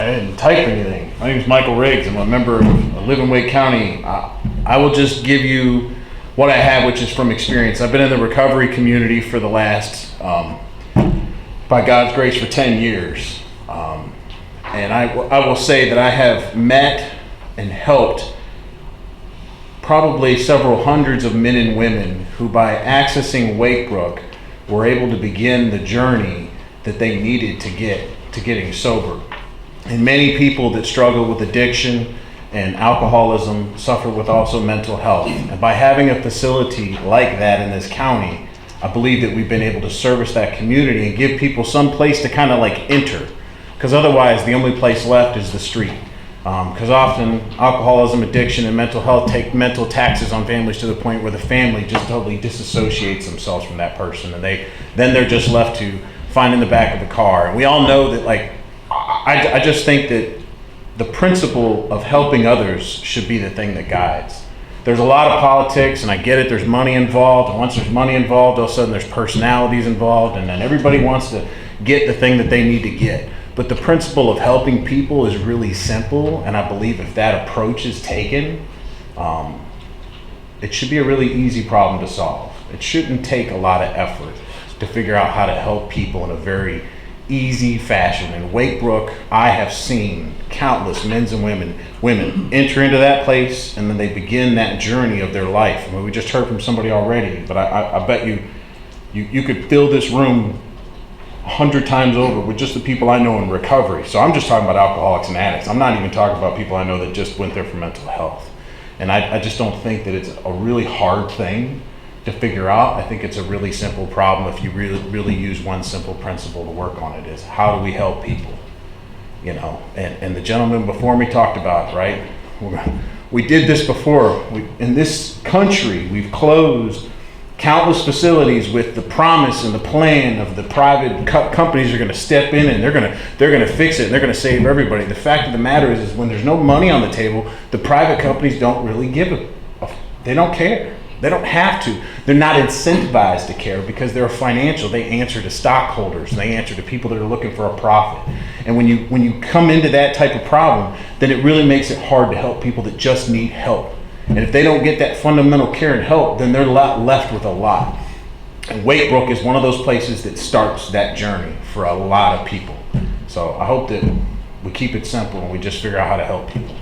I didn't type anything. My name is Michael Riggs. I'm a member of I live in Wake County. I will just give you what I have, which is from experience. I've been in the recovery community for the last, by God's grace, for 10 years. And I will say that I have met and helped probably several hundreds of men and women who, by accessing Wakebrook, were able to begin the journey that they needed to get to getting sober. And many people that struggle with addiction and alcoholism suffer with also mental health. And by having a facility like that in this county, I believe that we've been able to service that community and give people some place to kind of like enter. Because otherwise, the only place left is the street. Because often alcoholism, addiction, and mental health take mental taxes on families to the point where the family just totally disassociates themselves from that person, and then they're just left to find in the back of the car. And we all know that, like, I just think that the principle of helping others should be the thing that guides. There's a lot of politics, and I get it, there's money involved, and once there's money involved, all of a sudden there's personalities involved, and then everybody wants to get the thing that they need to get. But the principle of helping people is really simple, and I believe if that approach is taken, it should be a really easy problem to solve. It shouldn't take a lot of effort to figure out how to help people in a very easy fashion. In Wakebrook, I have seen countless men and women enter into that place, and then they begin that journey of their life. I mean, we just heard from somebody already, but I bet you could fill this room 100 times over with just the people I know in recovery. So I'm just talking about alcoholics and addicts. I'm not even talking about people I know that just went there for mental health. And I just don't think that it's a really hard thing to figure out. I think it's a really simple problem if you really use one simple principle to work on it, is how do we help people? You know, and the gentleman before me talked about it, right? We did this before. In this country, we've closed countless facilities with the promise and the plan of the private companies are going to step in and they're going to fix it and they're going to save everybody. The fact of the matter is when there's no money on the table, the private companies don't really they don't care. They don't have to. They're not incentivized to care because they're financial. They answer to stockholders and they answer to people that are looking for a profit. And when you come into that type of problem, then it really makes it hard to help people that just need help. And if they don't get that fundamental care and help, then they're left with a lot. And Wakebrook is one of those places that starts that journey for a lot of people. So I hope that we keep it simple and we just figure out how to help people.